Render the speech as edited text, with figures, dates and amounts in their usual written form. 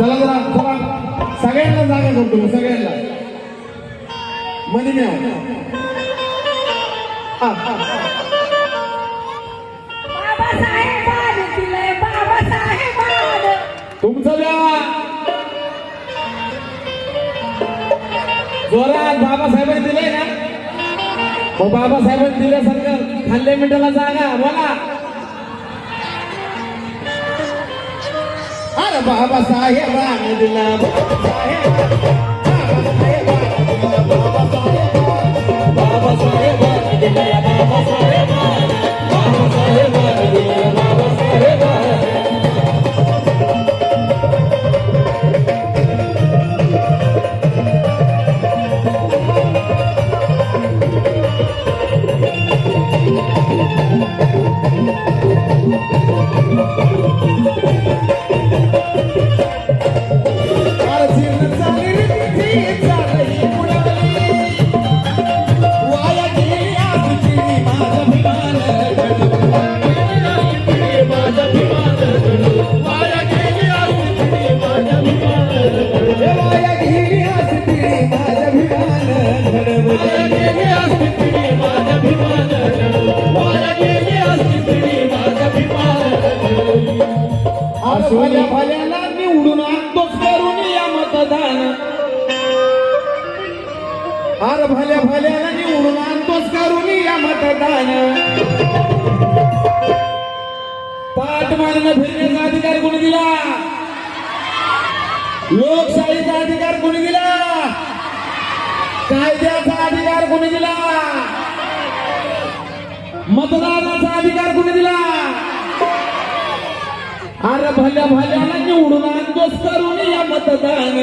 चला जरा चला सगळ्यांना जागा करतो सगळ्यांना मध्ये मी तुमचं द्या जोरात बाबासाहेबांनी दिले ना हो बाबासाहेबांनी दिल्यासारखं खाल्ले मिठाला जागा बोला अरे बाबासाहेबांनी दिला बाबासाहेबांनी दिला भल्याला निवडून आणतोच करून या मतदान अरे भल्याला निवडून आणतोच करून या मतदान पाठ मारणं फिरण्याचा अधिकार कोणी दिला लोकशाहीचा अधिकार कोणी दिला कायद्याचा अधिकार कोणी दिला मतदानाचा अधिकार कोणी दिला अरे भल्याला निवडून आणतोच करून या मतदान